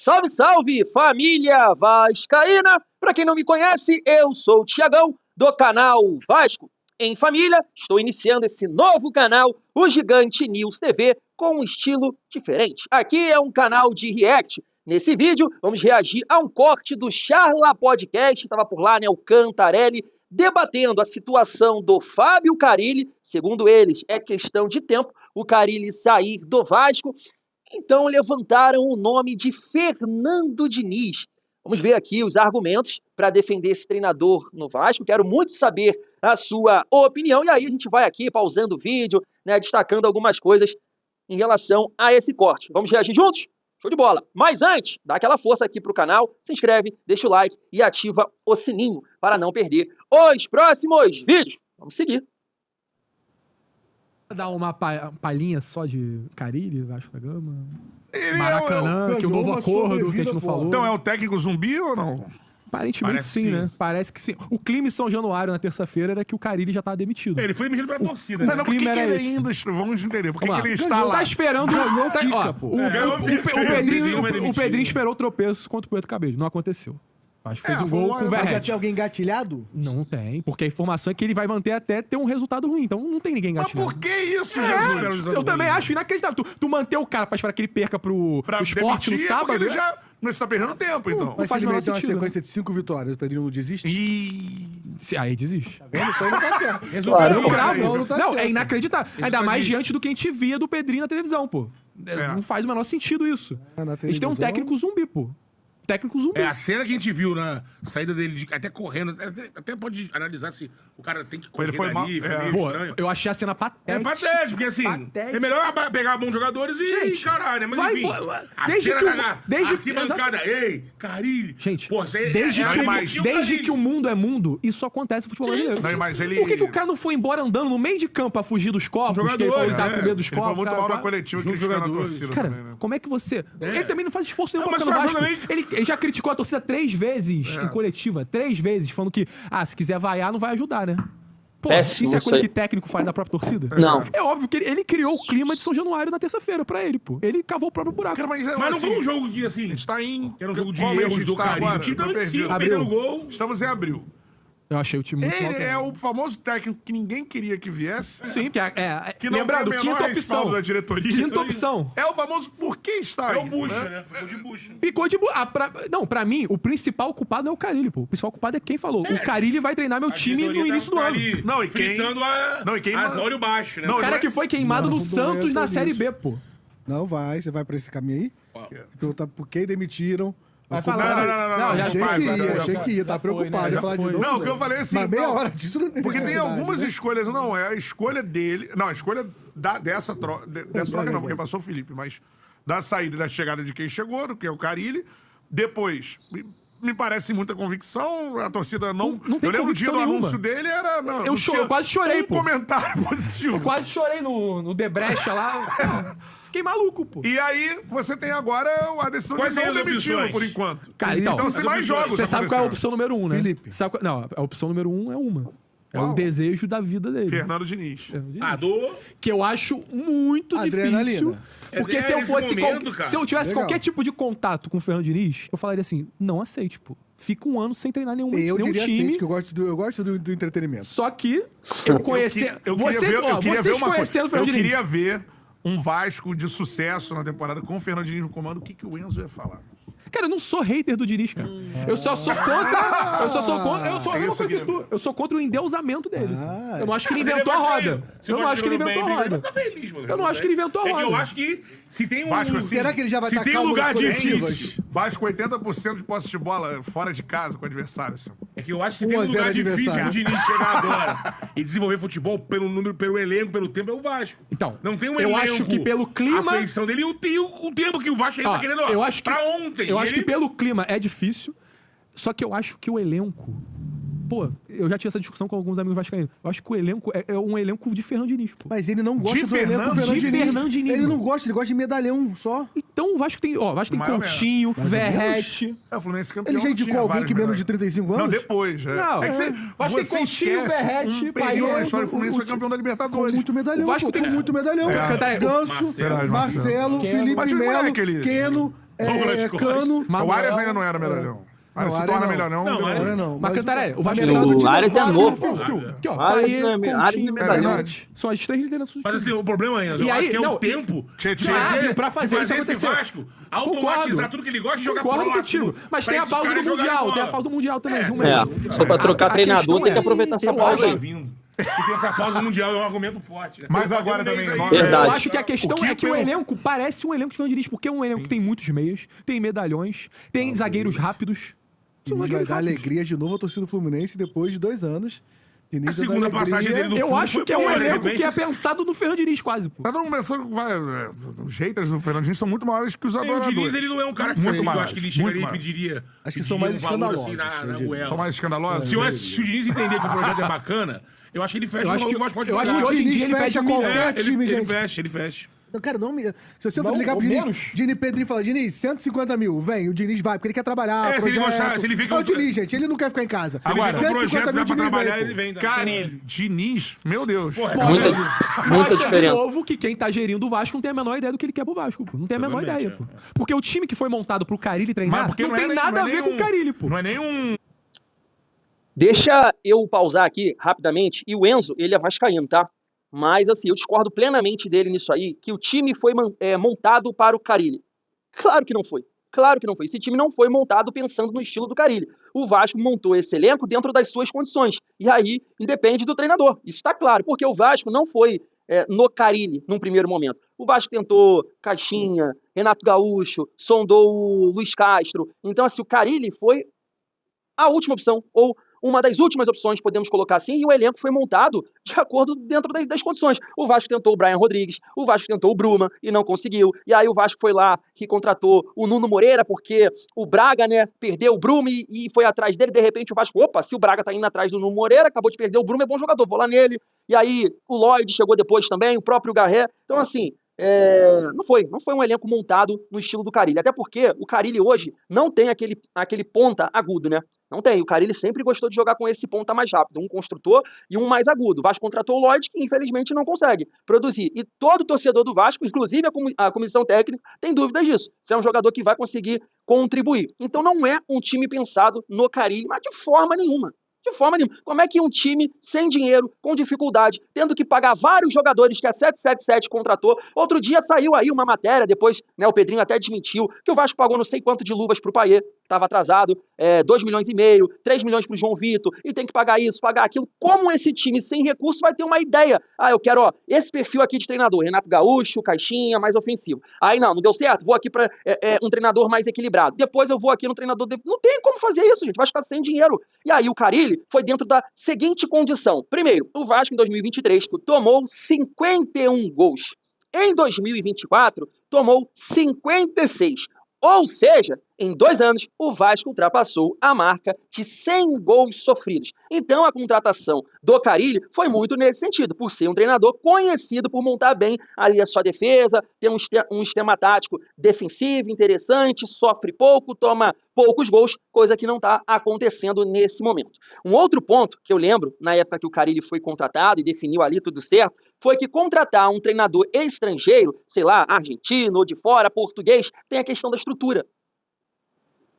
Salve, salve, família vascaína! Para quem não me conhece, eu sou o Thiagão, do canal Vasco em Família. Estou iniciando esse novo canal, o Gigante News TV, com um estilo diferente. Aqui é um canal de react. Nesse vídeo, vamos reagir a um corte do Charla Podcast, estava por lá, né, o Cantarelli, debatendo a situação do Fábio Carille. Segundo eles, é questão de tempo o Carille sair do Vasco. Então levantaram o nome de Fernando Diniz. Vamos ver aqui os argumentos para defender esse treinador no Vasco. Quero muito saber a sua opinião. E aí a gente vai aqui pausando o vídeo, né, destacando algumas coisas em relação a esse corte. Vamos reagir juntos? Show de bola! Mas antes, dá aquela força aqui para o canal, se inscreve, deixa o like e ativa o sininho para não perder os próximos vídeos. Vamos seguir. Dar uma palhinha só de Carille, Vasco da Gama, Ele Maracanã, que o novo acordo que a gente não falou. Então é o técnico zumbi ou não? Aparentemente Parece sim, sim, né? Parece que sim. O clima em São Januário na terça-feira era que o Carille já tava demitido. Ele foi demitido pela torcida, Não, né? por que clima que era ele esse? ainda... Vamos entender. Por que Vamos que lá. ele está Não lá? tá esperando... O Pedrinho esperou o tropeço contra o Pedro Cabello. Não aconteceu. Acho que fez um gol com o Mas já Verratti. tem alguém engatilhado? Não tem, porque a informação é que ele vai manter até ter um resultado ruim. Então não tem ninguém Mas engatilhado. por que isso, Jesus? Eu também acho inacreditável. Tu manter o cara pra esperar que ele perca pro esporte no demitir, sábado... porque ele já não está perdendo tempo, então. Mas faz se o ele menor meter uma sentido, sequência de 5 vitórias, o Pedrinho não desiste? Aí desiste. Tá vendo? Então não tá certo. Claro, Eu cravo. Não, não tá Não, certo. é inacreditável. Ainda mais diante do que a gente via do Pedrinho na televisão, pô. Não faz o menor sentido isso. Na A gente tem um televisão- técnico zumbi, pô. Técnico zumbi. É, a cena que a gente viu na saída dele, até correndo, até pode analisar se o cara tem que correr Ele foi dali, mal- foi é. meio Pô, estranho. eu achei a cena patética. É patético, porque assim, Patético. é melhor pegar bons jogadores e Gente, caralho, né? Mas vai enfim, embora. a Desde cena que o- da desde- arquibancada, ei, Carille. Gente, Pô, isso aí desde, é que, demais. desde que o mundo é mundo, isso acontece no futebol brasileiro. Não, mas ele... Por que o cara não foi embora andando no meio de campo pra fugir dos copos? Que ele foi Jogadores, usar com medo dos Ele copos? foi muito cara, mal na cara. coletiva que ele Junto ficou na jogadores. torcida Cara, também, né? como é que você... Ele também não faz esforço nenhum É pra uma ficar no Vasco. situação também- Ele já criticou a torcida 3 vezes em coletiva. 3 vezes, falando que, se quiser vaiar, não vai ajudar, né? Pô, Péssimo isso é coisa isso aí. que técnico faz da própria torcida? Não. É óbvio que ele criou o clima de São Januário na terça-feira pra ele, pô. Ele cavou o próprio buraco. Cara, mas, Mas não assim, foi um jogo que, assim, A gente tá em... que era um jogo de Qual mês a erros gente do tá Carille. agora? O time Tô tava em perdido. cima, Abril. perdendo gol. Estamos em abril. Eu achei o time muito mal Ele é treinado. o famoso técnico que ninguém queria que viesse. Sim, que Que não lembrando, tem o menor quinta respaldo opção. da diretoria. Quinta opção. É o famoso por que está É aí. o Bucha, né? Ficou de Bucha. Ficou de boa. Não, pra mim, o principal culpado não é o Carille, pô. O principal culpado é quem falou. O Carille vai treinar meu time no início do ano. Não, e quem- Fritando Não, e quem- as óleo baixo, né? Não, O cara que foi queimado Não, no não Santos é na tudo Série isso. B, pô. Não vai, você vai pra esse caminho aí? Perguntar por que demitiram. Vai Ocupar- falar. Não, já Achei vai, que vai, ia, vai, achei vai. que ia. Tá Já foi, preocupado, né? ia Já falar de foi, novo. né? Não, o que eu falei assim... Mas meia não, hora disso não Porque tem necessidade, algumas né? escolhas, não, é a escolha dele... Não, a escolha dessa troca não, porque passou o Felipe, mas da saída e da chegada de quem chegou, que é o Carille. Depois, me parece muita convicção, a torcida não... Não tem eu lembro o dia convicção do nenhuma. anúncio dele, era... Não, não Eu tinha quase chorei, um pô. comentário positivo. Eu quase chorei no Debrecha lá. Fiquei maluco, pô. E aí, você tem agora a decisão Quais de não são as demiti-lo, opções? por enquanto. Cara, então então, você tem mais jogos Você sabe qual é a acontecendo. opção número 1, né? Felipe. Sabe não, a opção número 1 é uma. É Qual? o desejo da vida dele. Fernando Diniz. Ah, do... Que eu acho muito Adrenalina. difícil. Porque É, se eu nesse fosse. momento, cara. Se eu tivesse Legal. qualquer tipo de contato com o Fernando Diniz, eu falaria assim: não aceite, pô. Fica um ano sem treinar nenhum Eu diria time. assim, que eu gosto do entretenimento. Só que eu conhecer. Eu queria ver uma vocês coisa. conhecendo o Eu Fernando Diniz. queria ver um Vasco de sucesso na temporada com o Fernando Diniz no comando. O que o Enzo ia falar? Cara, eu não sou hater do Diniz, cara. Eu só sou contra. Eu só sou contra. Eu sou a mesma coisa que tu. Eu sou contra o endeusamento dele. Eu não acho que ele inventou a roda. Eu não acho que ele inventou a roda. Eu não acho que ele inventou a É que eu roda. acho que se tem um... Vasco, assim, Será que ele já vai se tacar tem um lugar algumas coletivas? difícil... Vasco 80% de posse de bola fora de casa com o adversário. Assim. É que eu acho que se tem 1 um a 0 lugar difícil pro adversário. Diniz chegar agora e desenvolver futebol pelo número, pelo elenco, pelo tempo, é o Vasco. Então, não tem um eu elenco, acho que pelo clima- a feição dele e o tempo que o Vasco ainda Ó, tá querendo, ó, eu acho que, pra ontem. Eu acho Ele- que pelo clima é difícil. Só que eu acho que o elenco. Pô, eu já tive essa discussão com alguns amigos vascaínos. Eu acho que o elenco é um elenco de Fernando Diniz, pô. Mas ele não gosta De do elenco Fernando- Fernando de Diniz. Fernando Diniz, Ele não mano. gosta, ele gosta de medalhão só. Então o Vasco tem. Ó, o Vasco tem Mais ou menos. Coutinho, Verratti. É, o Fluminense campeão. Ele já não indicou tinha alguém vários que menos de melhores. 35 anos? Não, depois. É. Não, é que você, Vasco tem você Coutinho, esquece Verratti, um período Paier, na história do Fluminense foi campeão da Com Libertadores. muito medalhão. O Vasco pô, tem com muito medalhão. Cantarelli, Ganso, Marcelo, Marcelo, Keno. Felipe Mas de Melo, moleque ele- Keno, Cano. O Arias ainda não era melhorão. Arias se torna melhorão. Não, Agora não. Mas Cantarelli, o Vasco O Arias é novo. Aqui, ó. Arias Paê, não é Coutinho, Arias não é medalhão. verdade. São as 3 lideranças. Mas assim, o problema ainda, E eu aí, acho que é não, o tempo pra fazer isso esse acontecer. Vasco automatizar Concordo. tudo que ele gosta e jogar Concordo próximo. contigo. Mas pra tem a esses pausa do caras jogarem Mundial. bola. Tem a pausa do Mundial também, de um mês. Só pra trocar treinador questão tem que aproveitar essa eu pausa acho- aí. Vindo. Porque essa pausa mundial é um argumento forte, né? Mas Tem agora um mês também, aí. Verdade. Eu acho que a questão é que o pelo- elenco parece um elenco de Fernando Diniz, porque é um elenco que tem muitos meias, tem medalhões, tem zagueiros rápidos. São Diniz vai zagueiros dar rápidos. alegria de novo à torcida do Fluminense depois de 2 anos. Diniz A vai dar segunda alegria. passagem dele no Eu Flu acho foi que é um boa, né? elenco De que é repente, pensado no Fernando Diniz, quase, pô. Tá todo mundo pensando que os haters do Fernandinho são muito maiores que os O adoradores. Diniz, ele não é um cara que Muito eu mais, acho que ele muito chegaria e mais. pediria. Acho que são pediria mais um valor escandalosos, assim na eu diria. UEL. São mais escandalosos? Se o Diniz entender que o projeto é bacana, eu acho que ele fecha Eu acho o que- valor que pode eu acho pagar. que hoje em Diniz dia ele fecha pede qualquer time, ele gente. fecha, ele fecha. Eu quero não me... Se você for Não, ligar pro ou Diniz, menos. Diniz Pedrinho fala, Diniz, 150 mil, vem, o Diniz vai, porque ele quer trabalhar, Se ele projeto. gostar, se ele vê que É o Diniz, gente, ele não quer ficar em casa. Agora, Se o projeto dá pra Diniz trabalhar, vem, ele pô. vem. Carilli, Diniz, meu Deus. Mostra, Muita mostra de diferença. novo que quem tá gerindo o Vasco não tem a menor ideia do que ele quer pro Vasco, pô. Não tem a menor Exatamente, ideia, pô. Porque o time que foi montado pro Carille treinar Mas porque não é tem nem- nada não é a ver nem com o um- Carille, pô. Não é nenhum... Deixa eu pausar aqui rapidamente. E o Enzo, ele é vascaíno, tá? Mas, assim, eu discordo plenamente dele nisso aí, que o time foi montado para o Carille. Claro que não foi. Claro que não foi. Esse time não foi montado pensando no estilo do Carille. O Vasco montou esse elenco dentro das suas condições. E aí, independe do treinador. Isso está claro, porque o Vasco não foi no Carille num primeiro momento. O Vasco tentou Caixinha, Renato Gaúcho, sondou o Luiz Castro. Então, assim, o Carille foi a última opção, ou uma das últimas opções, podemos colocar assim, e o elenco foi montado de acordo dentro das condições. O Vasco tentou o Brian Rodrigues, o Vasco tentou o Bruma e não conseguiu. E aí o Vasco foi lá que contratou o Nuno Moreira, porque o Braga, né, perdeu o Bruma e foi atrás dele. De repente o Vasco, opa, se o Braga tá indo atrás do Nuno Moreira, acabou de perder o Bruma, é bom jogador, vou lá nele. E aí o Lloyd chegou depois também, o próprio Garré. Então assim, não foi um elenco montado no estilo do Carille. Até porque o Carille hoje não tem aquele ponta agudo, né? Não tem. O Carille sempre gostou de jogar com esse ponta mais rápido, um construtor e um mais agudo. O Vasco contratou o Lloyd, que infelizmente não consegue produzir. E todo torcedor do Vasco, inclusive a comissão técnica, tem dúvidas disso. Se é um jogador que vai conseguir contribuir. Então não é um time pensado no Carille, mas de forma nenhuma. De forma nenhuma. Como é que um time sem dinheiro, com dificuldade, tendo que pagar vários jogadores que a 777 contratou? Outro dia saiu aí uma matéria, depois o Pedrinho até desmentiu, que o Vasco pagou não sei quanto de luvas pro Payet, estava atrasado, 2,5 milhões, 3 milhões pro João Vitor, e tem que pagar isso, pagar aquilo. Como esse time sem recurso vai ter uma ideia? Eu quero, esse perfil aqui de treinador, Renato Gaúcho, Caixinha, mais ofensivo. Aí não deu certo, vou aqui para um treinador mais equilibrado. Depois eu vou aqui no treinador... Não tem como fazer isso, gente, vai ficar sem dinheiro. E aí o Carille foi dentro da seguinte condição. Primeiro, o Vasco em 2023 tomou 51 gols. Em 2024, tomou 56. Ou seja, em 2 anos, o Vasco ultrapassou a marca de 100 gols sofridos. Então, a contratação do Carille foi muito nesse sentido, por ser um treinador conhecido por montar bem ali a sua defesa, ter um esquema tático defensivo, interessante, sofre pouco, toma poucos gols, coisa que não está acontecendo nesse momento. Um outro ponto que eu lembro, na época que o Carille foi contratado e definiu ali tudo certo, foi que contratar um treinador estrangeiro, sei lá, argentino ou de fora, português, tem a questão da estrutura.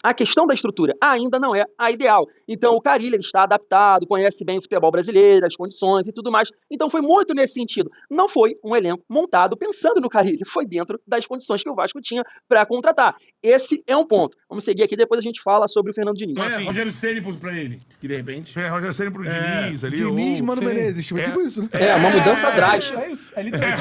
A questão da estrutura ainda não é a ideal. Então, o Carille está adaptado, conhece bem o futebol brasileiro, as condições e tudo mais. Então, foi muito nesse sentido. Não foi um elenco montado pensando no Carille, foi dentro das condições que o Vasco tinha para contratar. Esse é um ponto. Vamos seguir aqui, depois a gente fala sobre o Fernando Diniz. Rogério Ceni pra ele, que de repente... Rogério Ceni pro Diniz ali. Diniz, Mano Menezes, tipo isso, né? Uma mudança drástica. É isso. É literalmente.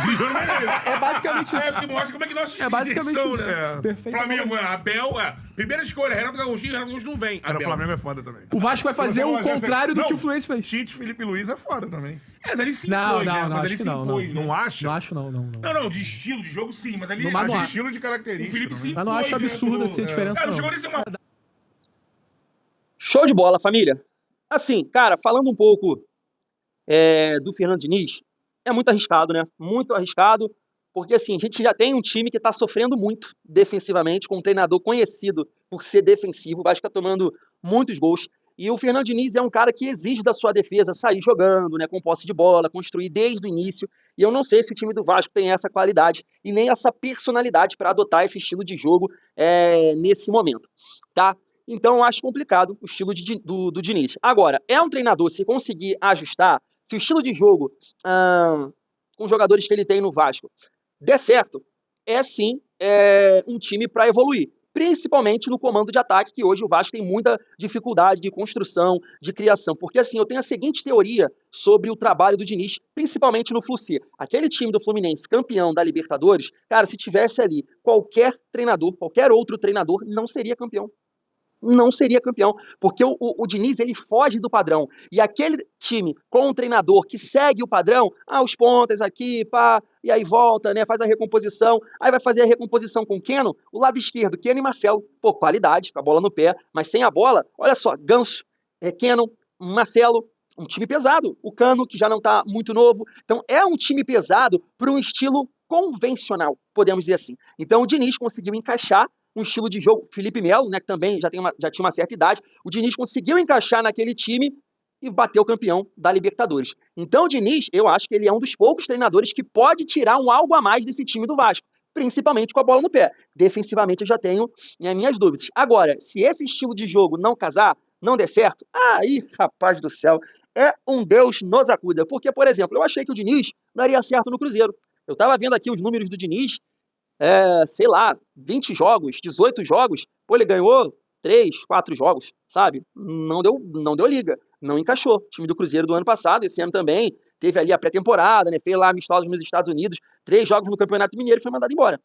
É basicamente isso. Porque mostra como é que nós basicamente são, isso. né? Perfeito. Flamengo, Abel, primeira escolha, Renato Gaúcho não vem. Cara, o Abel. Flamengo é foda também. O Vasco vai fazer o contrário do que o Fluminense fez. Tite, Felipe Luiz é foda também. Mas ele se impôs, Não, né? não, Mas acho ele que se não, impôs, né? Não acha? Não acho, não. Não, de estilo, de jogo sim, mas ali... Não, mas Mas não de há. estilo de O característica. Felipe se também. Mas não acho absurdo assim a diferença, Cara, não. o jogo desse é uma... Show de bola, família. Assim, cara, falando um pouco do Fernando Diniz, é muito arriscado, né? Muito arriscado, porque assim, a gente já tem um time que está sofrendo muito defensivamente, com um treinador conhecido por ser defensivo, o Vasco está tomando muitos gols. E o Fernando Diniz é um cara que exige da sua defesa sair jogando, né, com posse de bola, construir desde o início. E eu não sei se o time do Vasco tem essa qualidade e nem essa personalidade para adotar esse estilo de jogo nesse momento, tá? Então eu acho complicado o estilo do Diniz. Agora, é um treinador, se conseguir ajustar, se o estilo de jogo com os jogadores que ele tem no Vasco der certo, é sim um time para evoluir. Principalmente no comando de ataque, que hoje o Vasco tem muita dificuldade de construção, de criação. Porque assim, eu tenho a seguinte teoria sobre o trabalho do Diniz, principalmente no Flu-C. Aquele time do Fluminense, campeão da Libertadores, cara, se tivesse ali qualquer treinador, qualquer outro treinador, não seria campeão. Não seria campeão, porque o Diniz, ele foge do padrão, e aquele time com um treinador que segue o padrão, os pontas aqui, pá, e aí volta, né, faz a recomposição, aí vai fazer a recomposição com o Keno, o lado esquerdo, Keno e Marcelo, pô, qualidade, com a bola no pé, mas sem a bola, olha só, Ganso, Keno, Marcelo, um time pesado, o Cano, que já não tá muito novo, então é um time pesado para um estilo convencional, podemos dizer assim. Então o Diniz conseguiu encaixar um estilo de jogo, Felipe Melo, né, que também já tinha uma certa idade, o Diniz conseguiu encaixar naquele time e bateu o campeão da Libertadores. Então o Diniz, eu acho que ele é um dos poucos treinadores que pode tirar algo a mais desse time do Vasco, principalmente com a bola no pé. Defensivamente eu já tenho minhas dúvidas. Agora, se esse estilo de jogo não casar, não der certo, aí, rapaz do céu, é um Deus nos acuda. Porque, por exemplo, eu achei que o Diniz daria certo no Cruzeiro. Eu estava vendo aqui os números do Diniz, sei lá, 20 jogos, 18 jogos, pô, ele ganhou 3, 4 jogos, sabe? Não deu liga, não encaixou. O time do Cruzeiro do ano passado, esse ano também, teve ali a pré-temporada, né? Fez lá amistosos nos Estados Unidos, 3 jogos no Campeonato Mineiro e foi mandado embora.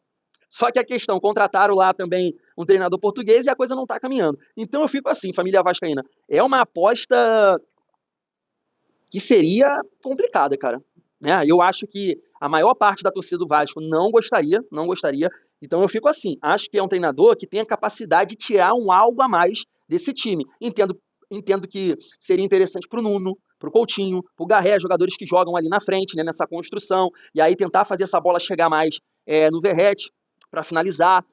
Só que a questão, contrataram lá também um treinador português e a coisa não tá caminhando. Então eu fico assim, família vascaína, é uma aposta que seria complicada, cara. Né? Eu acho que a maior parte da torcida do Vasco não gostaria. Então eu fico assim, acho que é um treinador que tem a capacidade de tirar algo a mais desse time. Entendo que seria interessante pro Nuno, pro Coutinho, pro Garré, jogadores que jogam ali na frente, né, nessa construção, e aí tentar fazer essa bola chegar mais no Verratti para finalizar.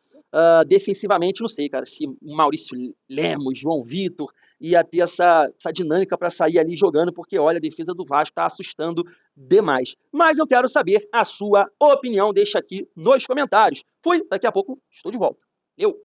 Defensivamente, não sei, cara, se o Maurício Lemos, João Vitor ia ter essa dinâmica para sair ali jogando, porque, olha, a defesa do Vasco está assustando demais. Mas eu quero saber a sua opinião, deixa aqui nos comentários. Fui, daqui a pouco estou de volta. Eu.